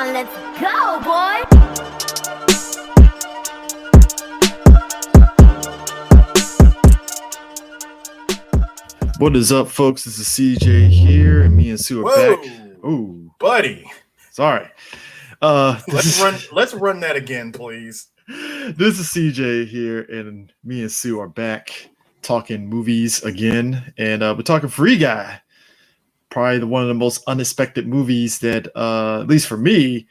on, let's go, boy! What is up, folks? This is CJ here, and me and Sue are back. Ooh, buddy. Sorry. Let's run that again, please. This is CJ here, and me and Sue are back talking movies again, and we're talking Free Guy. Probably one of the most unexpected movies that, at least for me,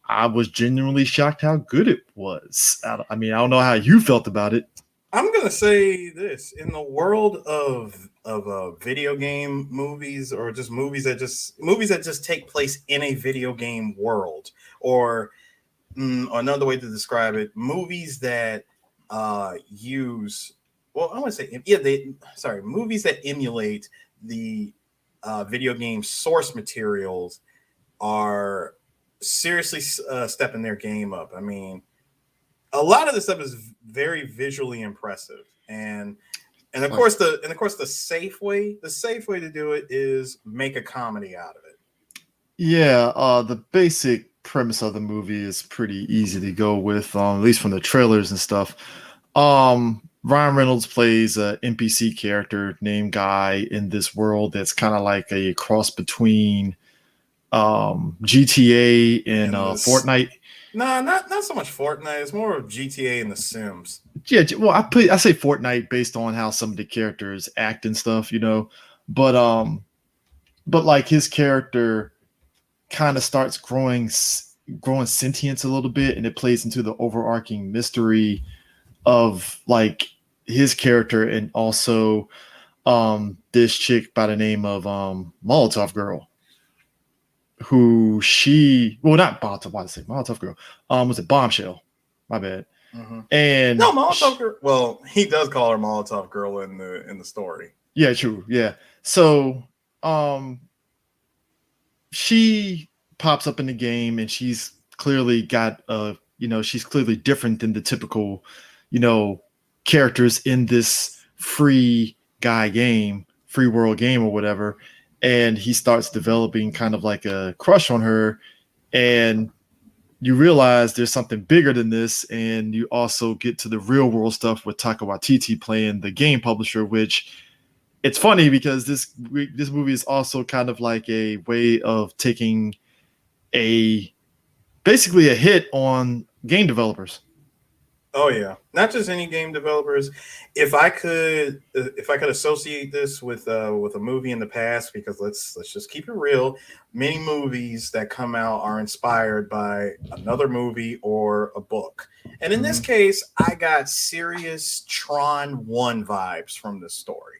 I was genuinely shocked how good it was. I mean, I don't know how you felt about it. I'm gonna say this: in the world of video game movies, or just movies that just take place in a video game world, or another way to describe it, movies that use, well, I want to say, movies that emulate the video game source materials are seriously stepping their game up. I mean, a lot of this stuff is very visually impressive, and of course the safe way to do it is make a comedy out of it. Yeah, the basic premise of the movie is pretty easy to go with, at least from the trailers and stuff. Ryan Reynolds plays an NPC character named Guy in this world that's kind of like a cross between GTA and Fortnite. No, not so much Fortnite. It's more of GTA and The Sims. Yeah, well, I say Fortnite based on how some of the characters act and stuff, but like his character kind of starts growing sentience a little bit, and it plays into the overarching mystery of like his character, and also this chick by the name of Molotov Girl, who not Molotov, why did I say Molotov Girl? Was it Bombshell? My bad. Mm-hmm. And no, Molotov Girl. Well, he does call her Molotov Girl in the story. Yeah, true. Yeah. So she pops up in the game, and she's clearly got she's clearly different than the typical, characters in this free world game or whatever. And he starts developing kind of like a crush on her, and you realize there's something bigger than this. And you also get to the real world stuff with Taika Waititi playing the game publisher, which it's funny because this movie is also kind of like a way of taking basically a hit on game developers. Oh yeah, not just any game developers. If I could associate this with a movie in the past, because let's just keep it real, many movies that come out are inspired by another movie or a book. And in this case, I got serious Tron 1 vibes from this story.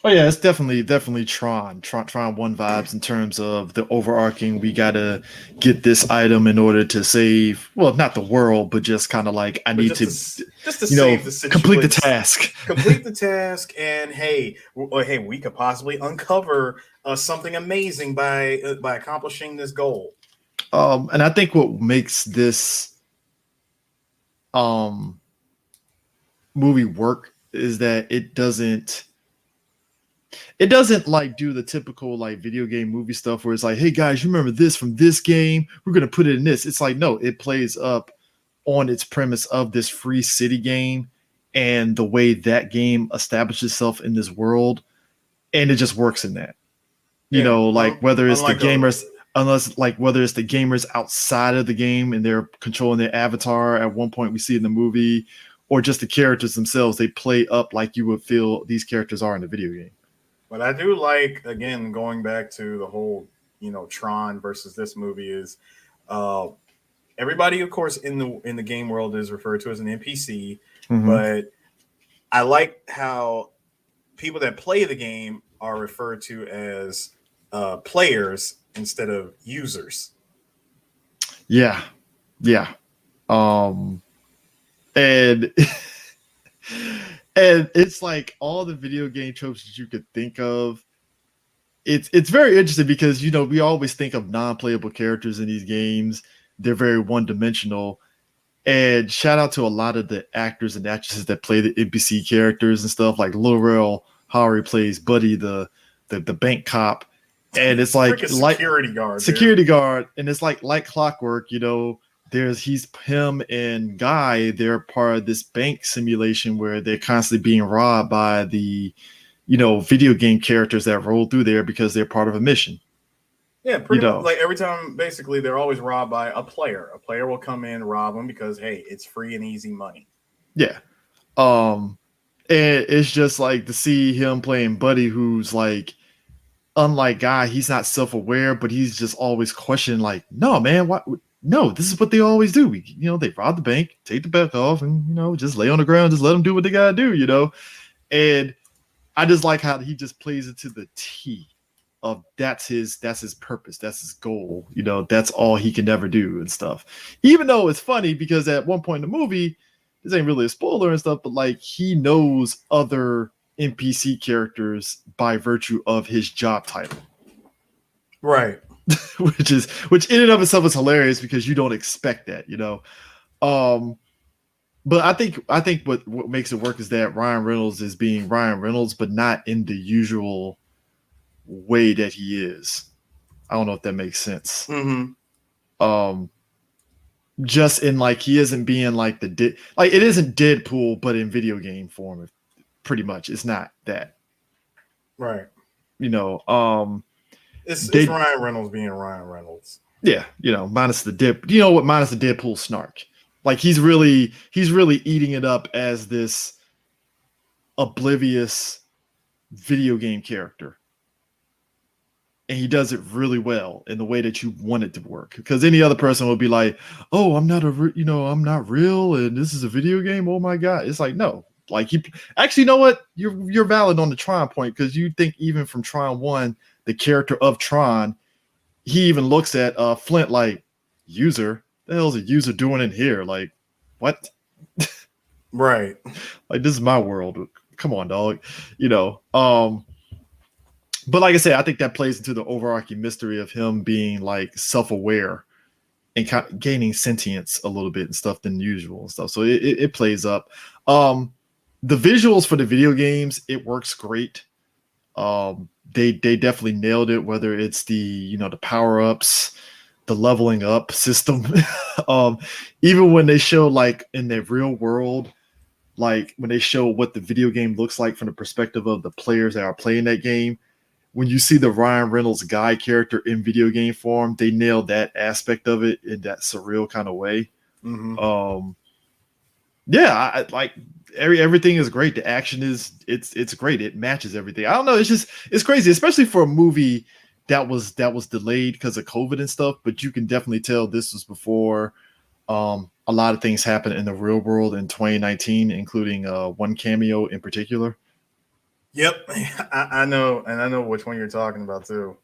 Oh yeah, it's definitely Tron 1 vibes in terms of the overarching, we gotta get this item in order to save, well, not the world, but just kind of like save the situation, complete the task. Complete the task, and hey, we could possibly uncover something amazing by accomplishing this goal. And I think what makes this movie work is that it doesn't like do the typical like video game movie stuff where it's like, hey guys, you remember this from this game? We're going to put it in this. It's like, no, it plays up on its premise of this free city game and the way that game establishes itself in this world. And it just works in that, whether it's the gamers, whether it's the gamers outside of the game and they're controlling their avatar. At one point we see in the movie, or just the characters themselves, they play up like you would feel these characters are in the video game. But I do like, again, going back to the whole, Tron versus this movie is everybody, of course, in the game world is referred to as an NPC. Mm-hmm. But I like how people that play the game are referred to as players instead of users. Yeah. And and it's like all the video game tropes that you could think of. It's very interesting because, we always think of non-playable characters in these games. They're very one-dimensional. And shout out to a lot of the actors and actresses that play the NPC characters and stuff, like Lil Rel, how he plays Buddy, the bank cop. And it's like security guard, security guard, and it's like clockwork, you know. He's him and Guy, they're part of this bank simulation where they're constantly being robbed by the, you know, video game characters that roll through there because they're part of a mission. Yeah, pretty much. Like every time, basically, they're always robbed by a player. A player will come in, rob them because, hey, it's free and easy money. Yeah. And it's just like to see him playing Buddy, who's like, unlike Guy, he's not self-aware, but he's just always questioning, like, no, man, what? No, this is what they always do. You know, they rob the bank, take the bank off, and, you know, just lay on the ground, just let them do what they gotta do, you know. And I just like how he just plays it to the T of that's his purpose, that's his goal, you know, that's all he can ever do and stuff. Even though it's funny because at one point in the movie, this ain't really a spoiler and stuff, but like he knows other NPC characters by virtue of his job title. Right. which in and of itself is hilarious because you don't expect that, you know. But I think what makes it work is that Ryan Reynolds is being Ryan Reynolds, but not in the usual way that he is. I don't know if that makes sense. Mm-hmm. Just in like he isn't being like like it isn't Deadpool, but in video game form. Pretty much, it's not that. Right. You know. It's Ryan Reynolds being Ryan Reynolds. Yeah, you know, minus the Deadpool snark. Like he's really eating it up as this oblivious video game character. And he does it really well in the way that you want it to work. Because any other person would be like, "Oh, I'm not real, and this is a video game. Oh my god!" It's like, no, like he actually, you know what? You're valid on the Tron point because you think even from Tron 1, the character of Tron, he even looks at Flint like, "User, the hell's a user doing in here? Like, what?" Right. Like, this is my world. Come on, dog. You know. But like I said, I think that plays into the overarching mystery of him being like self-aware and gaining sentience a little bit and stuff than usual and stuff. So it plays up. The visuals for the video games, it works great. They definitely nailed it, whether it's the power-ups, the leveling up system. Even when they show like in the real world, like when they show what the video game looks like from the perspective of the players that are playing that game, when you see the Ryan Reynolds Guy character in video game form, they nailed that aspect of it in that surreal kind of way. Mm-hmm. Yeah, everything is great. The action it's great. It matches everything. I don't know. It's crazy, especially for a movie that was delayed because of COVID and stuff. But you can definitely tell this was before a lot of things happened in the real world in 2019, including one cameo in particular. Yep, I know, and I know which one you're talking about too.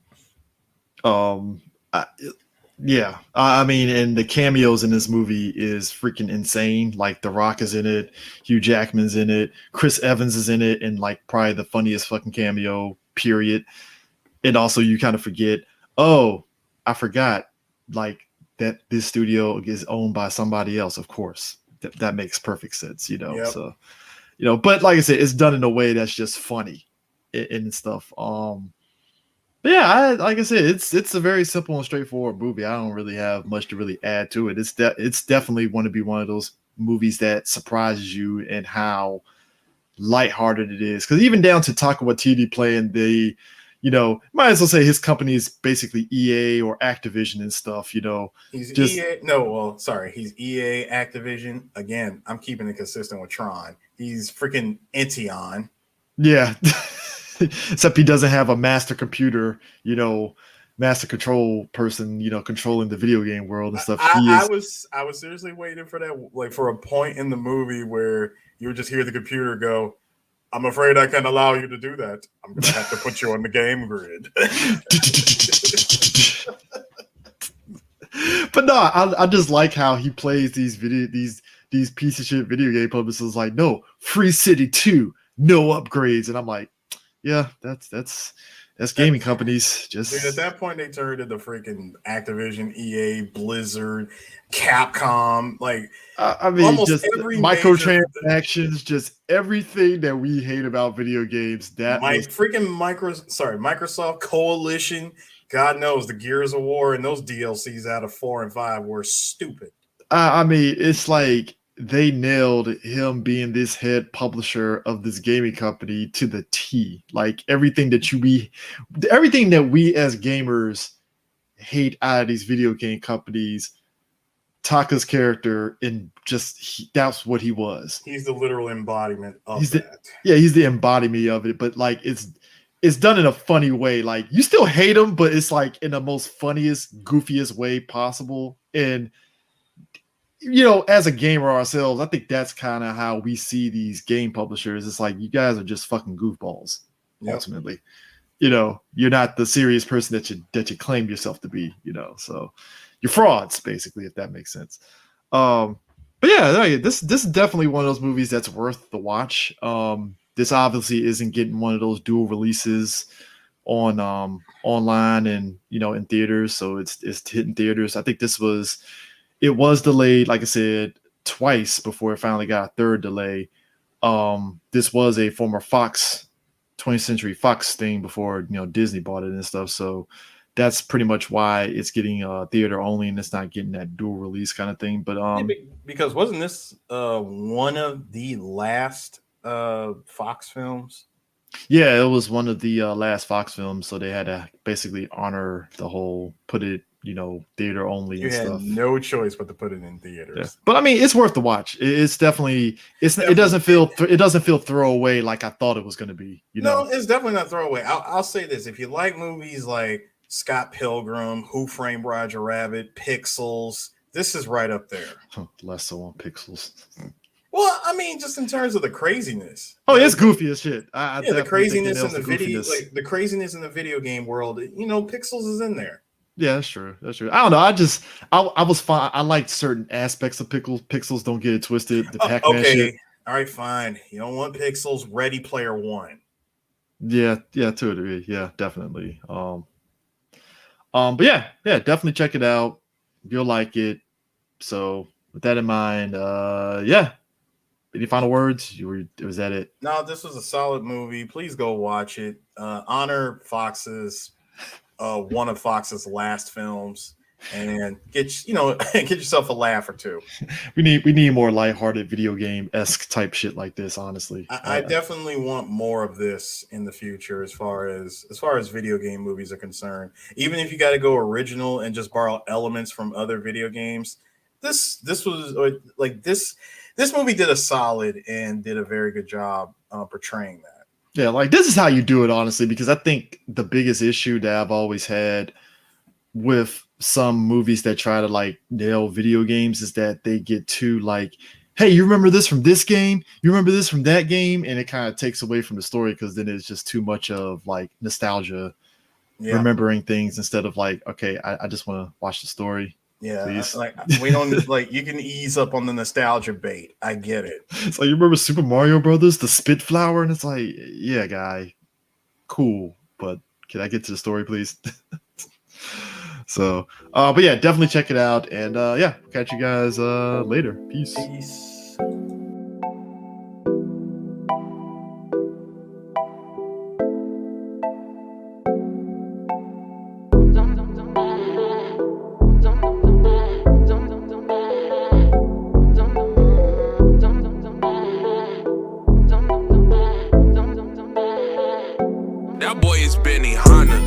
Yeah, I mean, and the cameos in this movie is freaking insane. Like The Rock is in it, Hugh Jackman's in it, Chris Evans is in it, and like probably the funniest fucking cameo, period. And also, you kind of forget, oh, I forgot, like that this studio is owned by somebody else. Of course, that makes perfect sense, you know. Yep. So. You know, but like I said, it's done in a way that's just funny and stuff. But yeah, like I said, it's a very simple and straightforward movie. I don't really have much to really add to it. It's definitely want to be one of those movies that surprises you and how lighthearted it is. Because even down to Taika Waititi playing the, might as well say his company is basically EA or Activision and stuff. He's EA. No, well, sorry, he's EA Activision. Again, I'm keeping it consistent with Tron. He's freaking Intion. Yeah. Except he doesn't have a master computer, master control person, controlling the video game world and stuff. I was seriously waiting for that, like for a point in the movie where you would just hear the computer go, "I'm afraid I can't allow you to do that. I'm going to have to put you on the game grid." But no, I just like how he plays these piece of shit video game publishers like, "No, Free City 2, no upgrades." And I'm like, yeah, that's That's gaming companies just. Dude, at that point, they turned into freaking Activision, EA, Blizzard, Capcom. Like, I mean, almost just every microtransactions, just everything that we hate about video games. Microsoft Coalition. God knows the Gears of War and those DLCs out of 4 and 5 were stupid. I mean, it's like they nailed him being this head publisher of this gaming company to the T. Like everything that we as gamers hate out of these video game companies, Taka's character that's what he was. He's the literal embodiment of that. He's the embodiment of it, but like it's done in a funny way. Like you still hate him, but it's like in the most funniest, goofiest way possible. And as a gamer ourselves, I think that's kind of how we see these game publishers. It's like you guys are just fucking goofballs. Yep. Ultimately, you're not the serious person that you claim yourself to be. So you're frauds, basically, if that makes sense. But yeah, this is definitely one of those movies that's worth the watch. This obviously isn't getting one of those dual releases on online and in theaters, so it's hitting theaters. I think it was delayed, like I said, twice before it finally got a third delay. This was a former 20th Century Fox thing before Disney bought it and stuff. So that's pretty much why it's getting theater only and it's not getting that dual release kind of thing. But because wasn't this one of the last Fox films? Yeah, it was one of the last Fox films, so they had to basically honor the whole put it theater only and stuff. No choice but to put it in theaters. Yeah. But I mean, it's worth the watch. It doesn't feel throwaway like I thought it was going to be. No, it's definitely not throwaway. I'll say this: if you like movies like Scott Pilgrim, Who Framed Roger Rabbit, Pixels, this is right up there. Less so on Pixels. Well, I mean, just in terms of the craziness. Oh, it's goofy as shit. The craziness in the video, like the craziness in the video game world. Pixels is in there. Yeah, that's true. I don't know. I was fine. I liked certain aspects of Pixels. Pixels, don't get it twisted. The Pac-Man shit. All right, fine. You don't want Pixels. Ready Player One. Yeah, to a degree. Yeah, definitely. But yeah, definitely check it out. You'll like it. So with that in mind, yeah. Any final words? Was that it? No, this was a solid movie. Please go watch it. Honor Fox's. One of Fox's last films, and get yourself a laugh or two. We need more lighthearted video game-esque type shit like this. Honestly, I definitely want more of this in the future, as far as video game movies are concerned. Even if you got to go original and just borrow elements from other video games, this movie did a solid and did a very good job portraying that. Yeah, like this is how you do it, honestly, because I think the biggest issue that I've always had with some movies that try to like nail video games is that they get too like, hey, you remember this from this game? You remember this from that game? And it kind of takes away from the story because then it's just too much of like nostalgia, remembering things instead of like, okay, I just want to watch the story. Yeah, please. Like we don't like you can ease up on the nostalgia bait. I get it. It's like you remember Super Mario Brothers, the spit flower, and it's like, yeah, guy, cool, but can I get to the story, please? So, but yeah, definitely check it out, and yeah, catch you guys later. Peace. That boy is Benny Hanna.